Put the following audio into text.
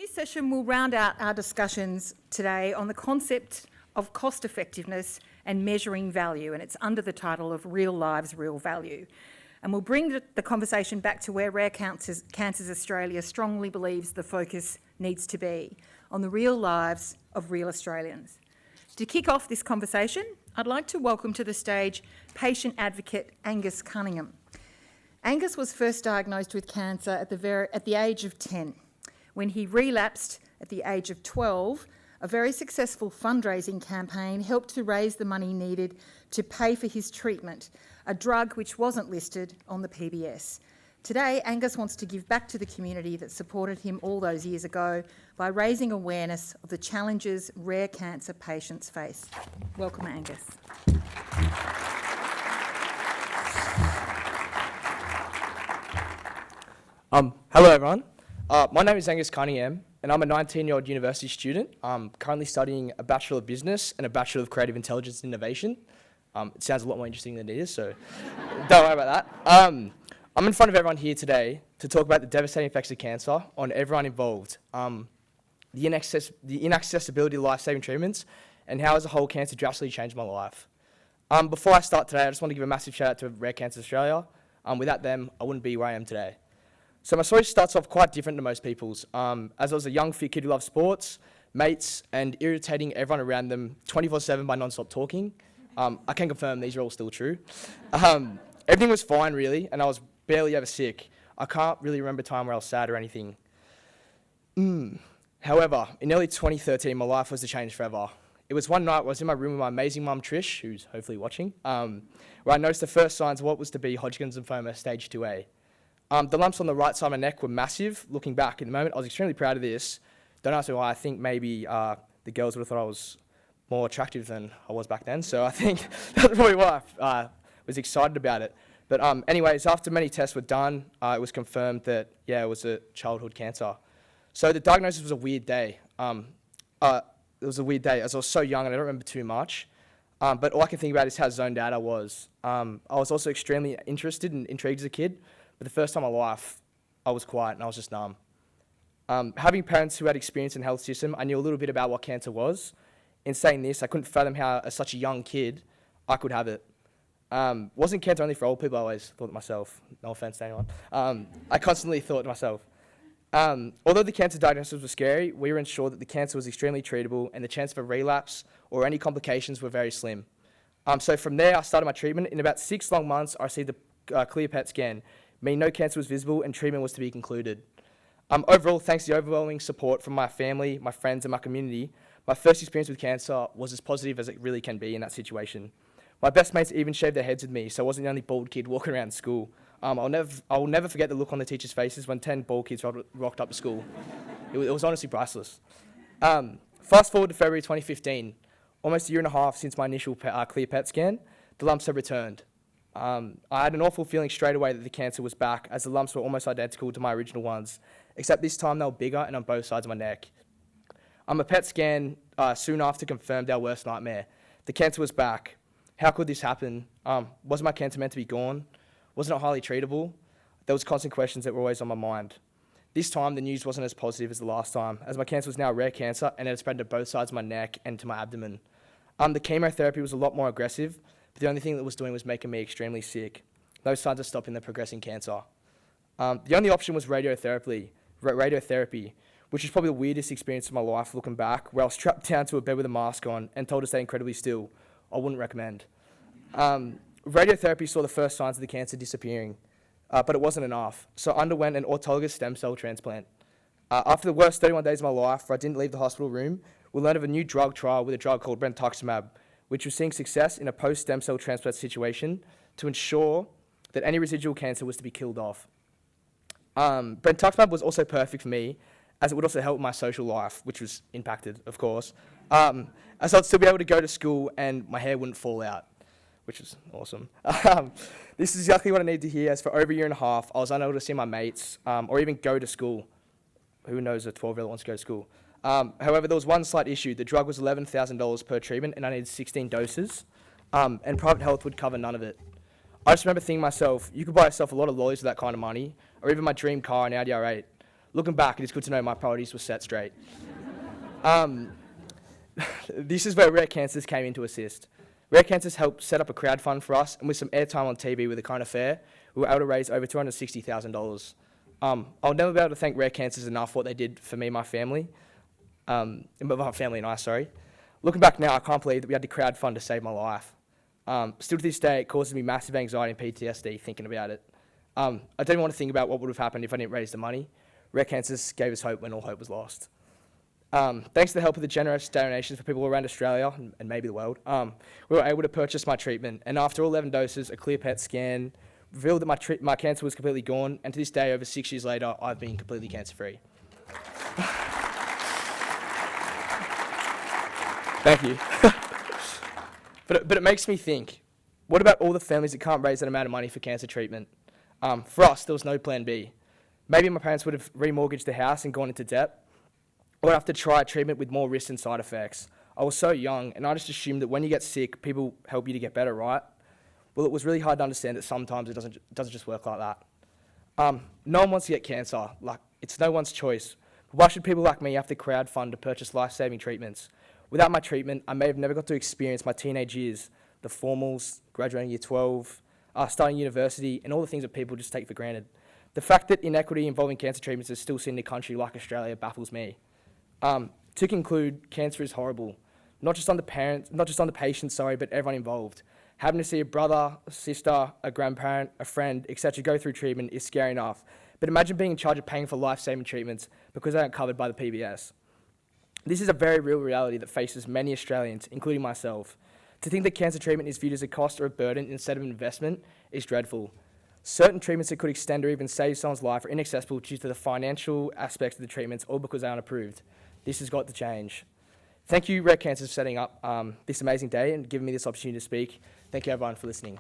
this session will round out our discussions today on the concept of cost effectiveness and measuring value, and it's under the title of Real Lives, Real Value. And we'll bring the conversation back to where Rare Cancers Australia strongly believes the focus needs to be, on the real lives of real Australians. To kick off this conversation, I'd like to welcome to the stage patient advocate Angus Cunningham. Angus was first diagnosed with cancer at the age of 10. When he relapsed at the age of 12, a very successful fundraising campaign helped to raise the money needed to pay for his treatment, a drug which wasn't listed on the PBS. Today, Angus wants to give back to the community that supported him all those years ago by raising awareness of the challenges rare cancer patients face. Welcome, Angus. Hello everyone. My name is Angus Cunningham and I'm a 19-year-old university student. I'm currently studying a Bachelor of Business and a Bachelor of Creative Intelligence and Innovation. It sounds a lot more interesting than it is, so don't worry about that. I'm in front of everyone here today to talk about the devastating effects of cancer on everyone involved, the inaccessibility of life-saving treatments, and how as a whole cancer drastically changed my life. Before I start today, I just want to give a massive shout out to Rare Cancer Australia. Without them, I wouldn't be where I am today. So my story starts off quite different to most people's. As I was a young, fit kid who loved sports, mates, and irritating everyone around them 24/7 by non-stop talking. I can confirm these are all still true. Everything was fine, really, and I was barely ever sick. I can't really remember a time where I was sad or anything. However, in early 2013, my life was to change forever. It was one night where I was in my room with my amazing mum, Trish, who's hopefully watching, where I noticed the first signs of what was to be Hodgkin's lymphoma, stage 2A. The lumps on the right side of my neck were massive. Looking back in the moment, I was extremely proud of this. Don't ask me why. I think maybe the girls would have thought I was more attractive than I was back then. So I think that's probably why I was excited about it. But anyways, after many tests were done, it was confirmed that, yeah, it was a childhood cancer. So the diagnosis was a weird day. It was a weird day as I was so young and I don't remember too much. But all I can think about is how zoned out I was. I was also extremely interested and intrigued as a kid. But the first time in my life, I was quiet and I was just numb. Having parents who had experience in the health system, I knew a little bit about what cancer was. In saying this, I couldn't fathom how, as such a young kid, I could have it. Wasn't cancer only for old people? I always thought to myself. No offense to anyone. I constantly thought to myself. Although the cancer diagnosis was scary, we were ensured that the cancer was extremely treatable and the chance of a relapse or any complications were very slim. So from there, I started my treatment. In about 6 long months, I received a clear PET scan, meaning no cancer was visible and treatment was to be concluded. Overall, thanks to the overwhelming support from my family, my friends and my community, my first experience with cancer was as positive as it really can be in that situation. My best mates even shaved their heads with me, so I wasn't the only bald kid walking around school. I'll never forget the look on the teachers' faces when 10 bald kids rocked up to school. It was honestly priceless. Fast forward to February 2015, almost a year and a half since my initial clear PET scan, the lumps have returned. I had an awful feeling straight away that the cancer was back, as the lumps were almost identical to my original ones, except this time they were bigger and on both sides of my neck. A PET scan soon after confirmed our worst nightmare. The cancer was back. How could this happen? Wasn't my cancer meant to be gone? Wasn't it highly treatable? There was constant questions that were always on my mind. This time, the news wasn't as positive as the last time, as my cancer was now a rare cancer and it had spread to both sides of my neck and to my abdomen. The chemotherapy was a lot more aggressive, but the only thing that was doing was making me extremely sick. No signs of stopping the progressing cancer. The only option was radiotherapy, which was probably the weirdest experience of my life looking back, where I was strapped down to a bed with a mask on and told to stay incredibly still. I wouldn't recommend. Radiotherapy saw the first signs of the cancer disappearing, but it wasn't enough, so I underwent an autologous stem cell transplant. After the worst 31 days of my life, where I didn't leave the hospital room, we learned of a new drug trial with a drug called brentuximab, which was seeing success in a post-stem cell transplant situation to ensure that any residual cancer was to be killed off. Brentuximab was also perfect for me, as it would also help my social life, which was impacted, of course, as I'd still be able to go to school and my hair wouldn't fall out, which was awesome. This is exactly what I needed to hear, as for over a year and a half, I was unable to see my mates or even go to school. Who knows a 12-year-old wants to go to school? However, there was one slight issue. The drug was $11,000 per treatment and I needed 16 doses, and private health would cover none of it. I just remember thinking to myself, you could buy yourself a lot of lollies with that kind of money, or even my dream car, an Audi R8. Looking back, it is good to know my priorities were set straight. This is where Rare Cancers came in to assist. Rare Cancers helped set up a crowdfund for us, and with some airtime on TV with The Kind Affair, we were able to raise over $260,000. I'll never be able to thank Rare Cancers enough for what they did for me and my family. My family and I, sorry. Looking back now, I can't believe that we had to crowdfund to save my life. Still to this day, it causes me massive anxiety and PTSD thinking about it. I don't even want to think about what would have happened if I didn't raise the money. Rare Cancers gave us hope when all hope was lost. Thanks to the help of the generous donations for people around Australia and maybe the world, we were able to purchase my treatment. And after 11 doses, a clear PET scan revealed that my cancer was completely gone. And to this day, over 6 years later, I've been completely cancer-free. Thank you. But it makes me think, what about all the families that can't raise that amount of money for cancer treatment? For us, there was no plan B. Maybe my parents would have remortgaged the house and gone into debt, or have to try treatment with more risks and side effects. I was so young, and I just assumed that when you get sick, people help you to get better, right? Well, it was really hard to understand that sometimes it doesn't just work like that. No one wants to get cancer. Like, it's no one's choice. Why should people like me have to crowdfund to purchase life-saving treatments? Without my treatment, I may have never got to experience my teenage years, the formals, graduating year 12, starting university, and all the things that people just take for granted. The fact that inequity involving cancer treatments is still seen in a country like Australia baffles me. To conclude, cancer is horrible, not just on the patient, but everyone involved. Having to see a brother, a sister, a grandparent, a friend, etc. go through treatment is scary enough. But imagine being in charge of paying for life-saving treatments because they aren't covered by the PBS. This is a very real reality that faces many Australians, including myself. To think that cancer treatment is viewed as a cost or a burden instead of an investment is dreadful. Certain treatments that could extend or even save someone's life are inaccessible due to the financial aspects of the treatments or because they aren't approved. This has got to change. Thank you, Rare Cancers, for setting up this amazing day and giving me this opportunity to speak. Thank you, everyone, for listening.